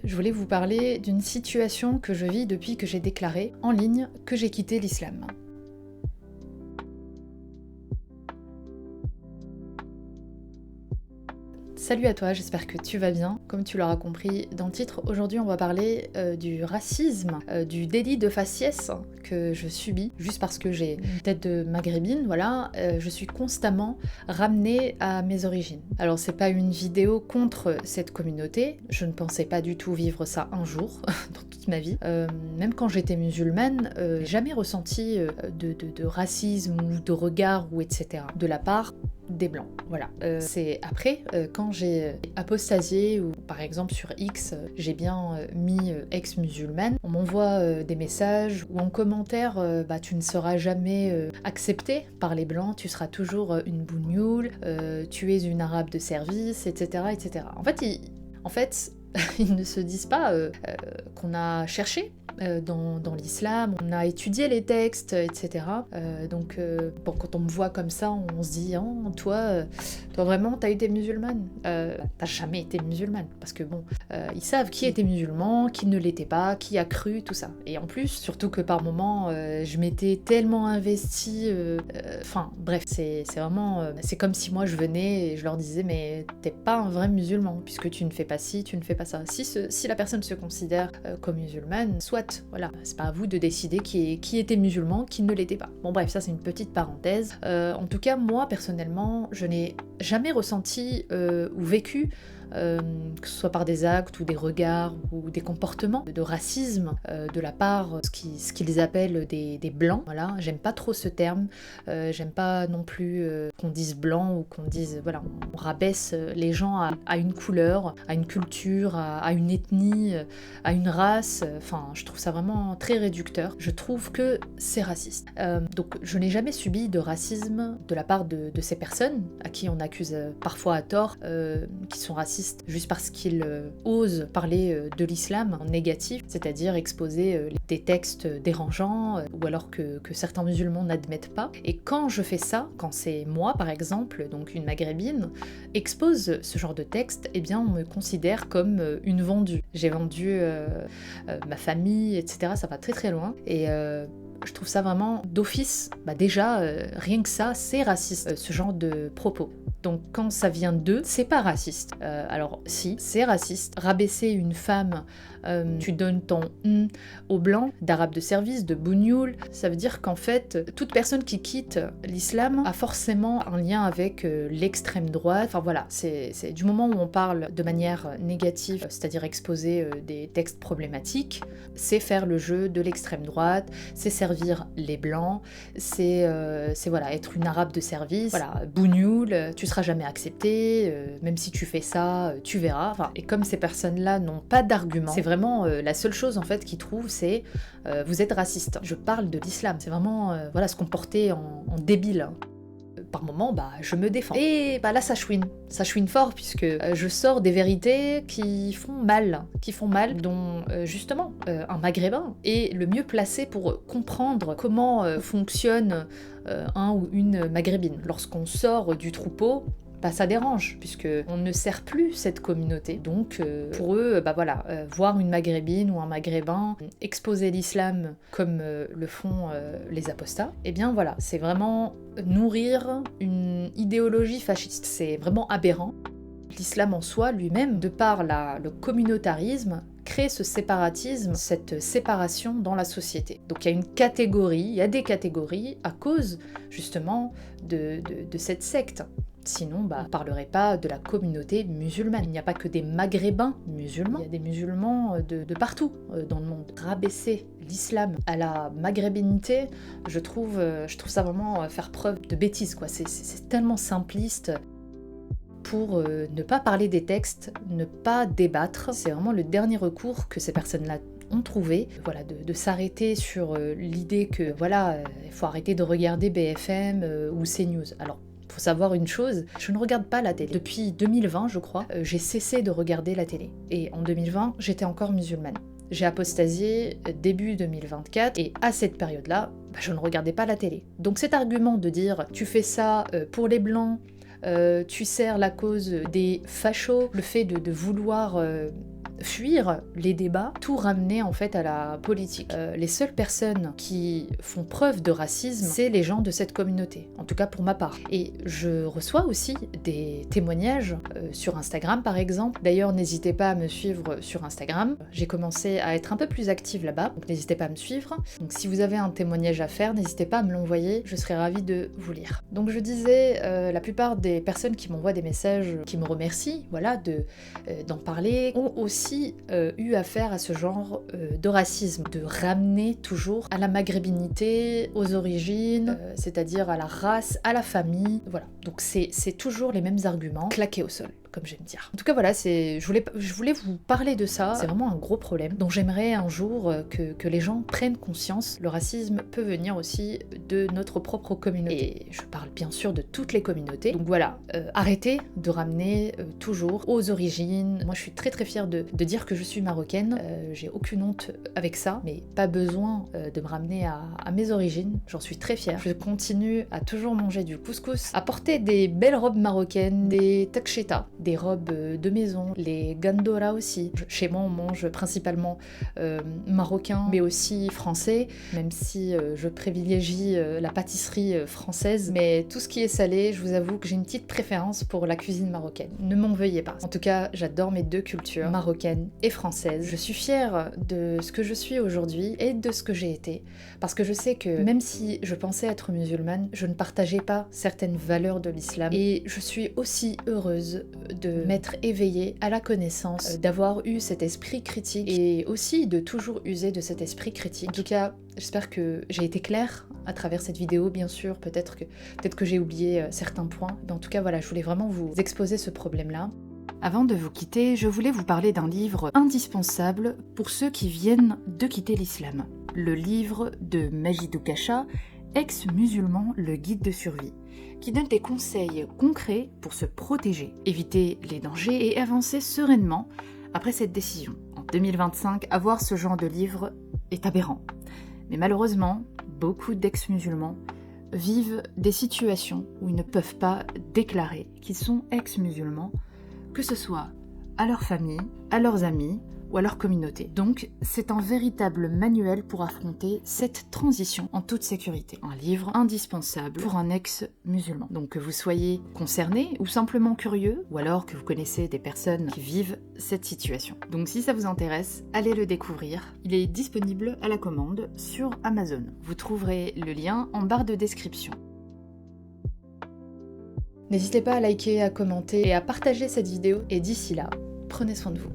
je voulais vous parler d'une situation que je vis depuis que j'ai déclaré en ligne que j'ai quitté l'islam. Salut à toi, j'espère que tu vas bien. Comme tu l'auras compris dans le titre, aujourd'hui on va parler du racisme, du délit de faciès que je subis juste parce que j'ai une tête de maghrébine, voilà, je suis constamment ramenée à mes origines. Alors c'est pas une vidéo contre cette communauté, je ne pensais pas du tout vivre ça un jour dans toute ma vie. Même quand j'étais musulmane, j'ai jamais ressenti de racisme ou de regard ou etc. de la part des blancs, voilà. C'est après, quand j'ai apostasié, ou par exemple sur X, j'ai bien mis ex-musulmane, on m'envoie des messages, ou en commentaire, tu ne seras jamais accepté par les blancs, tu seras toujours une bougnoule, tu es une arabe de service, etc. etc. En fait, ils ne se disent pas qu'on a cherché dans l'islam, on a étudié les textes, etc. Quand on me voit comme ça, on se dit oh, toi vraiment t'as été musulmane, t'as jamais été musulmane, parce que ils savent qui était musulman, qui ne l'était pas, qui a cru, tout ça. Et en plus, surtout que par moments, je m'étais tellement investie, bref, c'est vraiment, c'est comme si moi je venais et je leur disais mais t'es pas un vrai musulman, puisque tu ne fais pas ci, tu ne fais pas ça. Si la personne se considère comme musulmane, soit, voilà, c'est pas à vous de décider qui était musulman, qui ne l'était pas. Bon bref, ça c'est une petite parenthèse. En tout cas, moi personnellement, je n'ai jamais ressenti ou vécu, que ce soit par des actes ou des regards ou des comportements de racisme de la part ce qu'ils appellent des blancs. Voilà, j'aime pas trop ce terme, j'aime pas non plus qu'on dise blanc ou qu'on dise, voilà, on rabaisse les gens à une couleur, à une culture, à une ethnie, à une race. Enfin, je trouve ça vraiment très réducteur. Je trouve que c'est raciste. Donc je n'ai jamais subi de racisme de la part de ces personnes à qui on accuse parfois à tort qui sont racistes juste parce qu'ils osent parler de l'islam en négatif, c'est-à-dire exposer des textes dérangeants ou alors que certains musulmans n'admettent pas. Et quand je fais ça, quand c'est moi par exemple, donc une maghrébine, expose ce genre de texte, eh bien on me considère comme une vendue. J'ai vendu ma famille, etc. Ça va très très loin. Et je trouve ça vraiment d'office, déjà rien que ça, c'est raciste, ce genre de propos. Donc quand ça vient d'eux, c'est pas raciste. Alors si, c'est raciste. Rabaisser une femme, tu donnes ton au blanc, d'arabe de service, de bougnoul, ça veut dire qu'en fait, toute personne qui quitte l'islam a forcément un lien avec l'extrême droite. Enfin voilà, c'est du moment où on parle de manière négative, c'est-à-dire exposer des textes problématiques, c'est faire le jeu de l'extrême droite, c'est servir les blancs, c'est voilà, être une arabe de service, voilà, bougnoul, tu seras jamais accepté, même si tu fais ça, tu verras. Enfin, et comme ces personnes-là n'ont pas d'argument, c'est vraiment la seule chose en fait qu'ils trouvent, c'est vous êtes raciste. Je parle de l'islam, c'est vraiment se comporter en débile. Par moment, je me défends. Et là, ça chouine fort, puisque je sors des vérités qui font mal, dont justement un maghrébin est le mieux placé pour comprendre comment fonctionne un ou une maghrébine. Lorsqu'on sort du troupeau, ça dérange, puisque on ne sert plus cette communauté. Donc pour eux, voir une maghrébine ou un maghrébin exposer l'islam comme le font les apostats, eh bien voilà, c'est vraiment nourrir une idéologie fasciste. C'est vraiment aberrant. L'islam en soi, lui-même, de par le communautarisme, crée ce séparatisme, cette séparation dans la société. Donc il y a des catégories à cause justement de cette secte. Sinon, on ne parlerait pas de la communauté musulmane. Il n'y a pas que des maghrébins musulmans, il y a des musulmans de partout dans le monde. Rabaisser l'islam à la maghrébinité, je trouve ça vraiment faire preuve de bêtise, quoi. C'est tellement simpliste. Pour ne pas parler des textes, ne pas débattre, c'est vraiment le dernier recours que ces personnes-là ont trouvé, voilà, de s'arrêter sur l'idée que il faut arrêter de regarder BFM ou CNews. Alors, faut savoir une chose, je ne regarde pas la télé. Depuis 2020, je crois, j'ai cessé de regarder la télé. Et en 2020, j'étais encore musulmane. J'ai apostasié début 2024 et à cette période-là, je ne regardais pas la télé. Donc cet argument de dire « tu fais ça pour les blancs », tu sers la cause des fachos, le fait de vouloir fuir les débats, tout ramener en fait à la politique. Les seules personnes qui font preuve de racisme, c'est les gens de cette communauté, en tout cas pour ma part. Et je reçois aussi des témoignages sur Instagram par exemple. D'ailleurs, n'hésitez pas à me suivre sur Instagram. J'ai commencé à être un peu plus active là-bas, donc n'hésitez pas à me suivre. Donc si vous avez un témoignage à faire, n'hésitez pas à me l'envoyer, je serai ravie de vous lire. Donc je disais, la plupart des personnes qui m'envoient des messages, qui me remercient, voilà, d'en parler, ont aussi eu affaire à ce genre de racisme, de ramener toujours à la maghrébinité, aux origines, c'est-à-dire à la race, à la famille, voilà. Donc c'est toujours les mêmes arguments, claqués au sol, comme j'aime dire. En tout cas voilà, je voulais vous parler de ça, c'est vraiment un gros problème dont j'aimerais un jour que les gens prennent conscience. Le racisme peut venir aussi de notre propre communauté. Et je parle bien sûr de toutes les communautés. Donc voilà, arrêtez de ramener toujours aux origines. Moi je suis très très fière de dire que je suis marocaine, j'ai aucune honte avec ça, mais pas besoin de me ramener à mes origines, j'en suis très fière. Je continue à toujours manger du couscous, à porter des belles robes marocaines, des taksheta, des robes de maison, les gandora aussi. Chez moi on mange principalement marocain mais aussi français, même si je privilégie la pâtisserie française, mais tout ce qui est salé, je vous avoue que j'ai une petite préférence pour la cuisine marocaine. Ne m'en veuillez pas. En tout cas, j'adore mes deux cultures, marocaine et française. Je suis fière de ce que je suis aujourd'hui et de ce que j'ai été, parce que je sais que même si je pensais être musulmane, je ne partageais pas certaines valeurs de l'islam, et je suis aussi heureuse de m'être éveillée à la connaissance, d'avoir eu cet esprit critique et aussi de toujours user de cet esprit critique. En tout cas, j'espère que j'ai été claire à travers cette vidéo, bien sûr, peut-être que j'ai oublié certains points, mais en tout cas voilà, je voulais vraiment vous exposer ce problème-là. Avant de vous quitter, je voulais vous parler d'un livre indispensable pour ceux qui viennent de quitter l'islam. Le livre de Majidou Kasha, ex-musulman, le guide de survie, qui donne des conseils concrets pour se protéger, éviter les dangers et avancer sereinement après cette décision. En 2025, avoir ce genre de livre est aberrant. Mais malheureusement, beaucoup d'ex-musulmans vivent des situations où ils ne peuvent pas déclarer qu'ils sont ex-musulmans, que ce soit à leur famille, à leurs amis ou à leur communauté. Donc, c'est un véritable manuel pour affronter cette transition en toute sécurité. Un livre indispensable pour un ex-musulman. Donc, que vous soyez concerné ou simplement curieux, ou alors que vous connaissez des personnes qui vivent cette situation. Donc, si ça vous intéresse, allez le découvrir. Il est disponible à la commande sur Amazon. Vous trouverez le lien en barre de description. N'hésitez pas à liker, à commenter et à partager cette vidéo. Et d'ici là, prenez soin de vous.